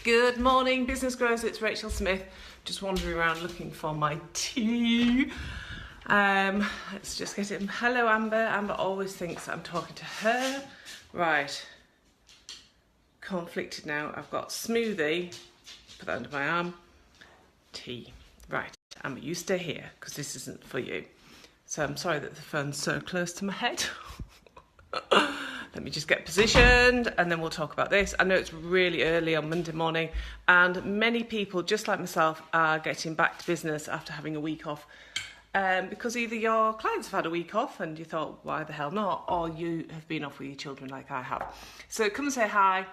Good morning, business growers. It's Rachel Smith, just wandering around looking for my tea. Let's just get it. Hello, Amber. Amber always thinks I'm talking to her. Right. Conflicted now. I've got smoothie. Put that under my arm. Tea. Right. Amber, you stay here because this isn't for you. So I'm sorry that the phone's so close to my head. Let me just get positioned and then we'll talk about this. I know it's really early on Monday morning and many people, just like myself, are getting back to business after having a week off because either your clients have had a week off and you thought, why the hell not? Or you have been off with your children like I have. So come and say hi.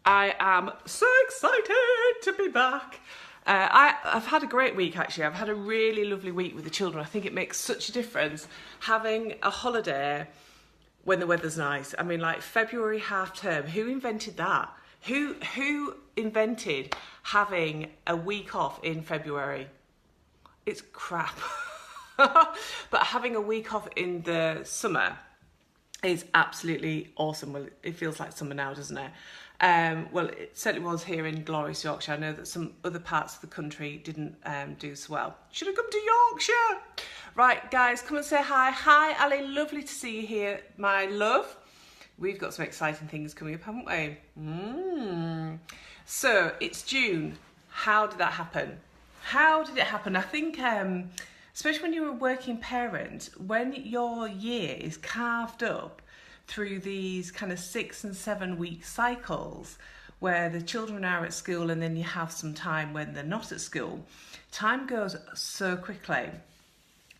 I am so excited to be back. I've had a great week actually. I've had a really lovely week with the children. I think it makes such a difference having a holiday when the weather's nice. I mean, like February half term, who invented that? Who invented having a week off in February? It's crap. But having a week off in the summer is absolutely awesome. Well, it feels like summer now, doesn't it? Well, it certainly was here in glorious Yorkshire. I know that some other parts of the country didn't do so well. Should have come to Yorkshire. Right, guys, come and say hi. Hi, Ali. Lovely to see you here, my love. We've got some exciting things coming up, haven't we? So, it's June. How did that happen? How did it happen? I think, especially when you're a working parent, when your year is carved up through these kind of 6 and 7 week cycles where the children are at school and then you have some time when they're not at school, time goes so quickly.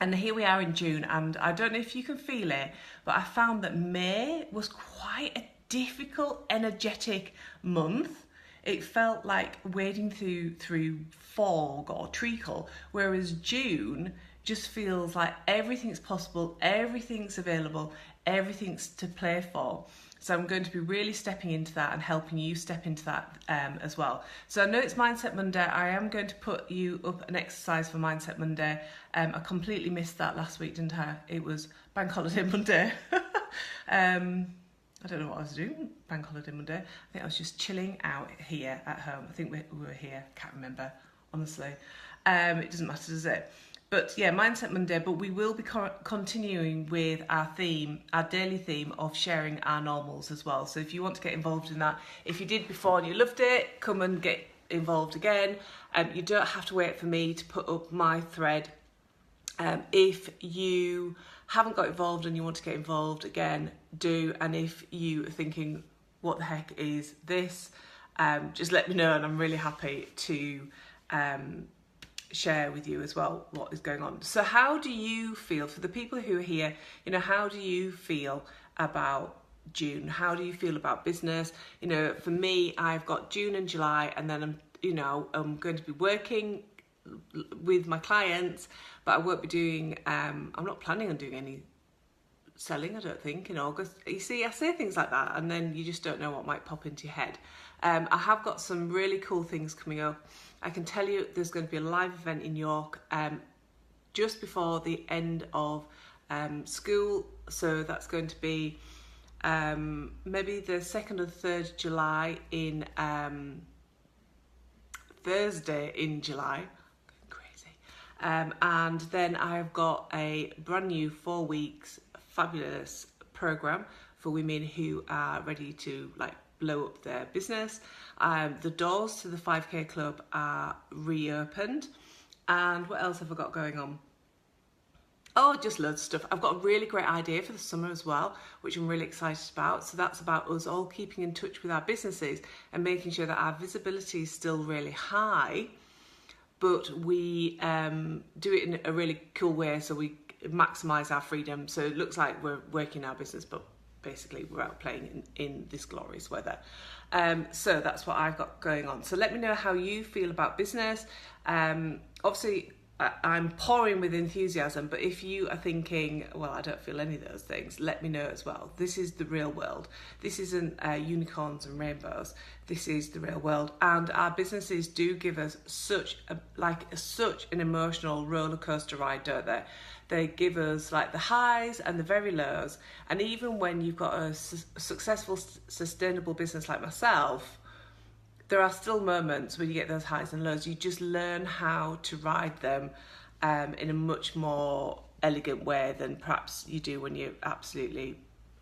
And here we are in June, and I don't know if you can feel it, but I found that May was quite a difficult, energetic month. It felt like wading through fog or treacle, whereas June just feels like everything's possible, everything's available, everything's to play for. So I'm going to be really stepping into that and helping you step into that as well. So I know it's Mindset Monday. I am going to put you up an exercise for Mindset Monday. I completely missed that last week, didn't I? It was Bank Holiday Monday. I don't know what I was doing Bank Holiday Monday. I think I was just chilling out here at home. I think we were here. Can't remember, honestly. It doesn't matter, does it? But yeah, Mindset Monday, but we will be continuing with our theme, our daily theme of sharing our normals as well. So if you want to get involved in that, if you did before and you loved it, come and get involved again. You don't have to wait for me to put up my thread. If you haven't got involved and you want to get involved again, do. And if you are thinking, what the heck is this? Just let me know and I'm really happy to share with you as well what is going on. So how do you feel, for the people who are here, you know, how do you feel about June? How do you feel about business? You know, for me, I've got June and July, and then I'm going to be working with my clients, but I won't be doing, I'm not planning on doing any selling, I don't think, in August. You see, I say things like that and then you just don't know what might pop into your head. I have got some really cool things coming up. I can tell you there's going to be a live event in York just before the end of school. So that's going to be maybe the 2nd or 3rd July in Thursday in July. Crazy. And then I've got a brand new 4 weeks fabulous program for women who are ready to like blow up their business. The doors to the 5K club are reopened. And what else have I got going on? Oh, just loads of stuff. I've got a really great idea for the summer as well, which I'm really excited about. So that's about us all keeping in touch with our businesses and making sure that our visibility is still really high, but we do it in a really cool way so we maximise our freedom. So it looks like we're working our business, but basically we're out playing in this glorious weather. So that's what I've got going on. So let me know how you feel about business. Obviously, I'm pouring with enthusiasm, but if you are thinking, well, I don't feel any of those things, let me know as well. This is the real world. This isn't unicorns and rainbows. This is the real world. And our businesses do give us such an emotional roller coaster ride, don't they? They give us like the highs and the very lows. And even when you've got a successful, sustainable business like myself, there are still moments where you get those highs and lows. You just learn how to ride them in a much more elegant way than perhaps you do when you're absolutely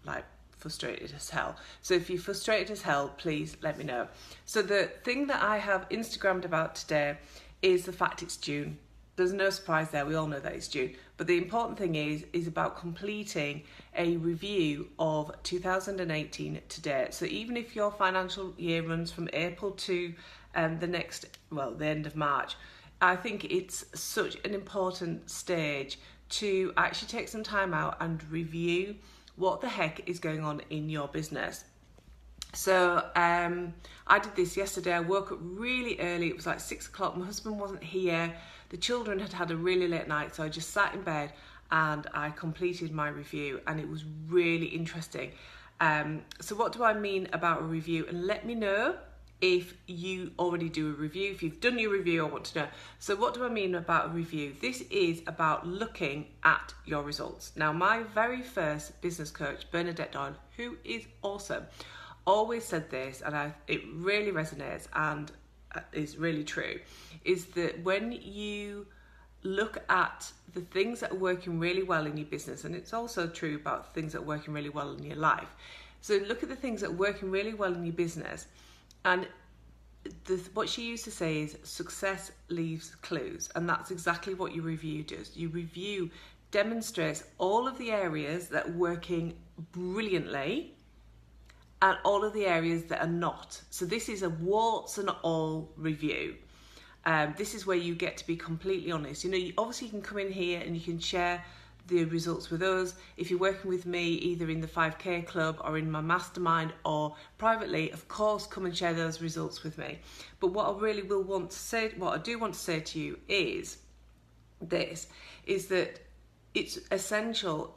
like frustrated as hell. So if you're frustrated as hell, please let me know. So the thing that I have Instagrammed about today is the fact it's June. There's no surprise there, we all know that it's June. But the important thing is about completing a review of 2018 to date. So even if your financial year runs from April to the end of March, I think it's such an important stage to actually take some time out and review what the heck is going on in your business. So I did this yesterday. I woke up really early. It was like 6 o'clock. My husband wasn't here. The children had had a really late night, so I just sat in bed and I completed my review, and it was really interesting. So what do I mean about a review? And let me know if you already do a review. If you've done your review, I want to know. So what do I mean about a review? This is about looking at your results. Now, my very first business coach, Bernadette Doyle, who is awesome, always said this, and it really resonates and is really true, is that when you look at the things that are working really well in your business, and it's also true about things that are working really well in your life. So look at the things that are working really well in your business, and what she used to say is success leaves clues, and that's exactly what your review does. Your review demonstrates all of the areas that are working brilliantly and all of the areas that are not. So this is a warts and all review. This is where you get to be completely honest. You know, obviously you can come in here and you can share the results with us. If you're working with me, either in the 5K club or in my mastermind or privately, of course, come and share those results with me. But what I do want to say to you is this, is that it's essential.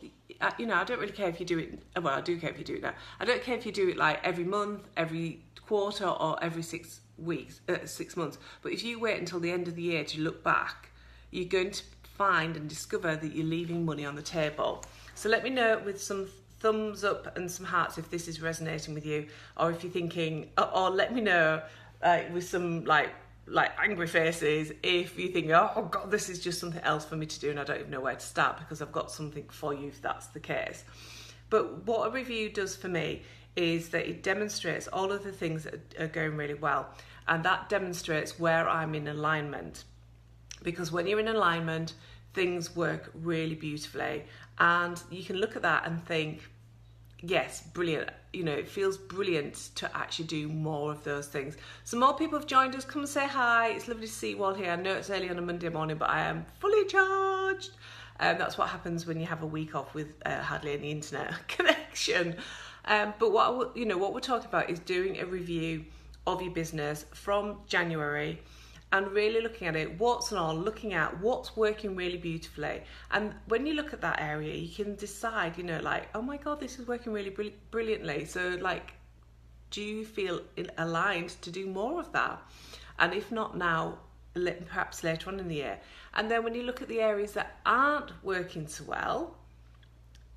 You know, I don't really care if you do it, well, I do care if you do it now. I don't care if you do it like every month, every quarter, or every 6 months. But if you wait until the end of the year to look back, you're going to find and discover that you're leaving money on the table. So let me know with some thumbs up and some hearts if this is resonating with you, or if you're thinking, or let me know with some like angry faces if you think, oh God, this is just something else for me to do and I don't even know where to start, because I've got something for you if that's the case. But what a review does for me is that it demonstrates all of the things that are going really well, and that demonstrates where I'm in alignment. Because when you're in alignment, things work really beautifully, and you can look at that and think, yes, brilliant. You know, it feels brilliant to actually do more of those things. So more people have joined us. Come and say hi. It's lovely to see you all here. I know it's early on a Monday morning, but I am fully charged. That's what happens when you have a week off with hardly any internet connection. But what we're talking about is doing a review of your business from January and really looking at it, what's and all, looking at what's working really beautifully. And when you look at that area, you can decide, you know, like, oh my God, this is working really brilliantly. So like, do you feel aligned to do more of that? And if not now, perhaps later on in the year. And then when you look at the areas that aren't working so well,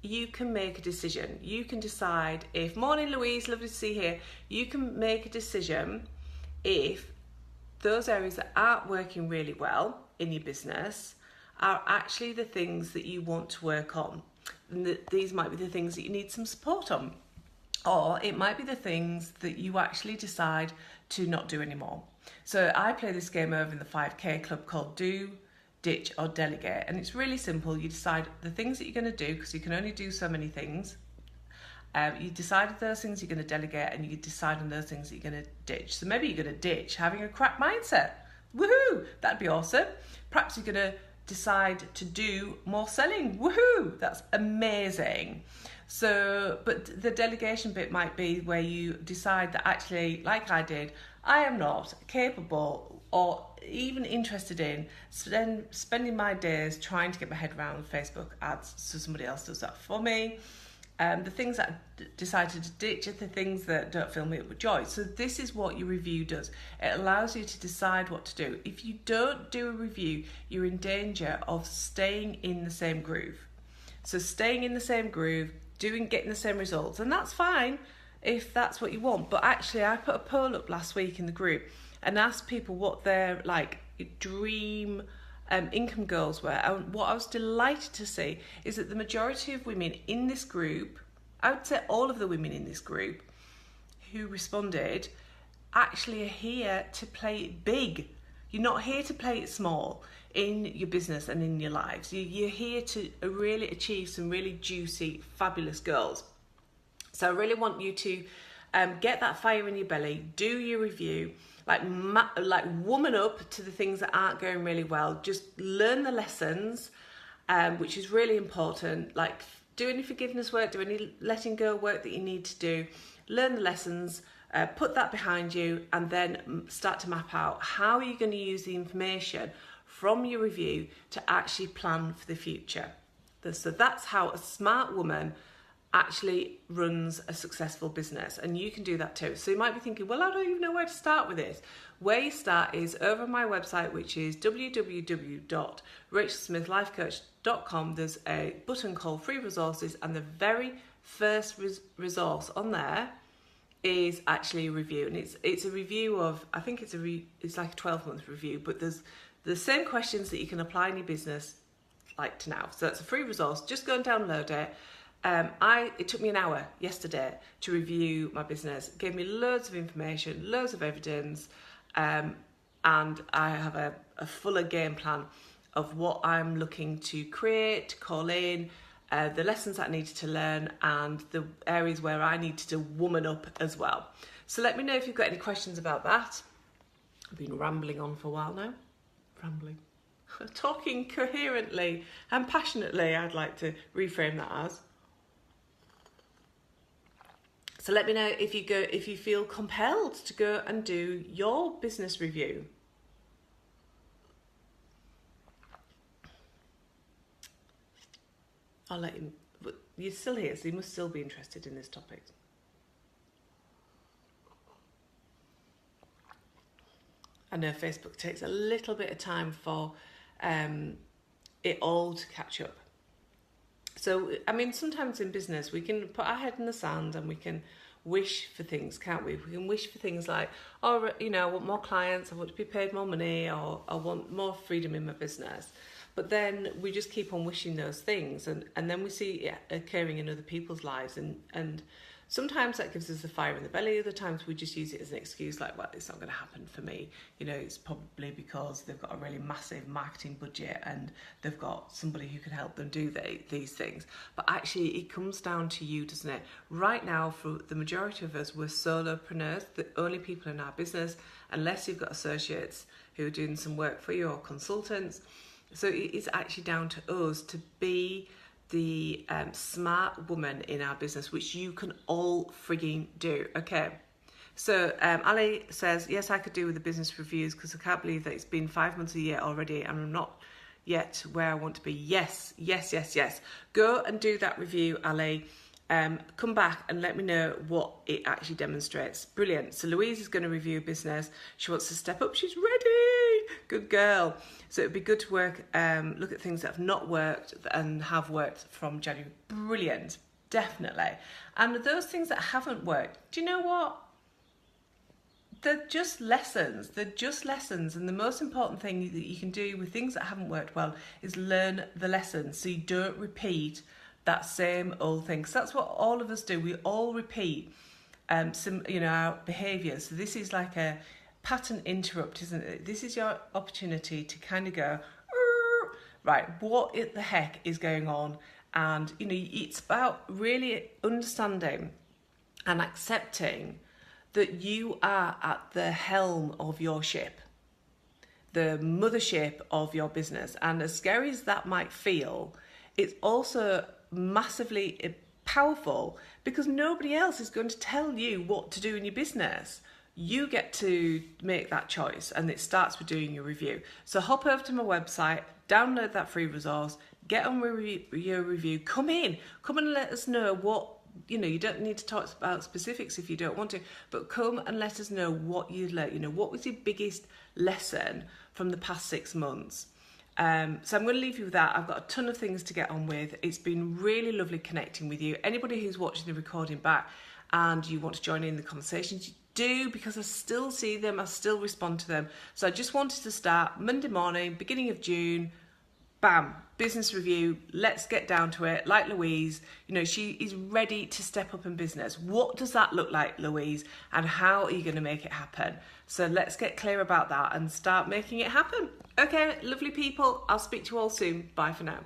you can make a decision. You can decide if, morning Louise, lovely to see you here. You can make a decision if those areas that aren't working really well in your business are actually the things that you want to work on. And these might be the things that you need some support on. Or it might be the things that you actually decide to not do anymore. So I play this game over in the 5K club called Do, Ditch or Delegate. And it's really simple. You decide the things that you're going to do, because you can only do so many things. You decide those things you're going to delegate, and you decide on those things that you're going to ditch. So maybe you're going to ditch having a crap mindset. Woohoo! That'd be awesome. Perhaps you're going to decide to do more selling. Woohoo! That's amazing. So, but the delegation bit might be where you decide that actually, like I did, I am not capable or even interested in spending my days trying to get my head around Facebook ads, so somebody else does that for me. The things that I decided to ditch are the things that don't fill me up with joy. So this is what your review does. It allows you to decide what to do. If you don't do a review, you're in danger of staying in the same groove. So staying in the same groove, getting the same results, and that's fine. if that's what you want. But actually, I put a poll up last week in the group and asked people what their like dream income goals were. And what I was delighted to see is that the majority of women in this group, I would say all of the women in this group who responded, actually are here to play it big. You're not here to play it small in your business and in your lives. You're here to really achieve some really juicy, fabulous goals. So I really want you to get that fire in your belly, do your review, like woman up to the things that aren't going really well. Just learn the lessons, which is really important. Like do any forgiveness work, do any letting go work that you need to do. Learn the lessons, put that behind you, and then start to map out how are you going to use the information from your review to actually plan for the future. So that's how a smart woman actually runs a successful business, and you can do that too. So you might be thinking, well, I don't even know where to start with this. Where you start is over on my website, which is www.rachelsmithlifecoach.com. There's a button called free resources, and the very first resource on there is actually a review, and it's a review of, I think it's like a 12-month review, but there's the same questions that you can apply in your business like to now. So that's a free resource. Just go and download it. It took me an hour yesterday to review my business. It gave me loads of information, loads of evidence, and I have a fuller game plan of what I'm looking to create, to call in, the lessons that I needed to learn, and the areas where I needed to woman up as well. So let me know if you've got any questions about that. I've been rambling on for a while now. Talking coherently and passionately, I'd like to reframe that as. So let me know if you feel compelled to go and do your business review. I'll let you, but you're still here, so you must still be interested in this topic. I know Facebook takes a little bit of time for it all to catch up. So, I mean, sometimes in business, we can put our head in the sand and we can wish for things, can't we? We can wish for things like, oh, you know, I want more clients, I want to be paid more money, or I want more freedom in my business. But then we just keep on wishing those things, and then we see it occurring in other people's lives, and sometimes that gives us a fire in the belly. Other times we just use it as an excuse, like, well, it's not going to happen for me. You know, it's probably because they've got a really massive marketing budget and they've got somebody who can help them do these things. But actually, it comes down to you, doesn't it? Right now, for the majority of us, we're solopreneurs, the only people in our business, unless you've got associates who are doing some work for you or consultants. So it's actually down to us to be the smart woman in our business, which you can all frigging do. Okay, so Ali says, yes, I could do with the business reviews because I can't believe that it's been 5 months a year already and I'm not yet where I want to be. Yes, yes, yes, yes. Go and do that review, Ali. Come back and let me know what it actually demonstrates. Brilliant. So Louise is going to review a business. She wants to step up. She's ready. Good girl. So it'd be good to look at things that have not worked and have worked from January. Brilliant. Definitely. And those things that haven't worked, do you know what? They're just lessons. They're just lessons. And the most important thing that you can do with things that haven't worked well is learn the lessons so you don't repeat that same old thing. So that's what all of us do. We all repeat our behaviours. So this is like a pattern interrupt, isn't it? This is your opportunity to kind of go, right, what the heck is going on? And, you know, it's about really understanding and accepting that you are at the helm of your ship, the mothership of your business. And as scary as that might feel, it's also massively powerful because nobody else is going to tell you what to do in your business. You get to make that choice, and it starts with doing your review. So hop over to my website, download that free resource, get on with your review, come and let us know what, you know, you don't need to talk about specifics if you don't want to, but come and let us know what you learned. You know, what was your biggest lesson from the past 6 months? So I'm going to leave you with that. I've got a ton of things to get on with. It's been really lovely connecting with you. Anybody who's watching the recording back, and you want to join in the conversations, you do, because I still see them, I still respond to them. So I just wanted to start Monday morning, beginning of June, bam, business review, let's get down to it. Like Louise, you know, she is ready to step up in business. What does that look like, Louise? And how are you going to make it happen? So let's get clear about that and start making it happen. Okay, lovely people, I'll speak to you all soon. Bye for now.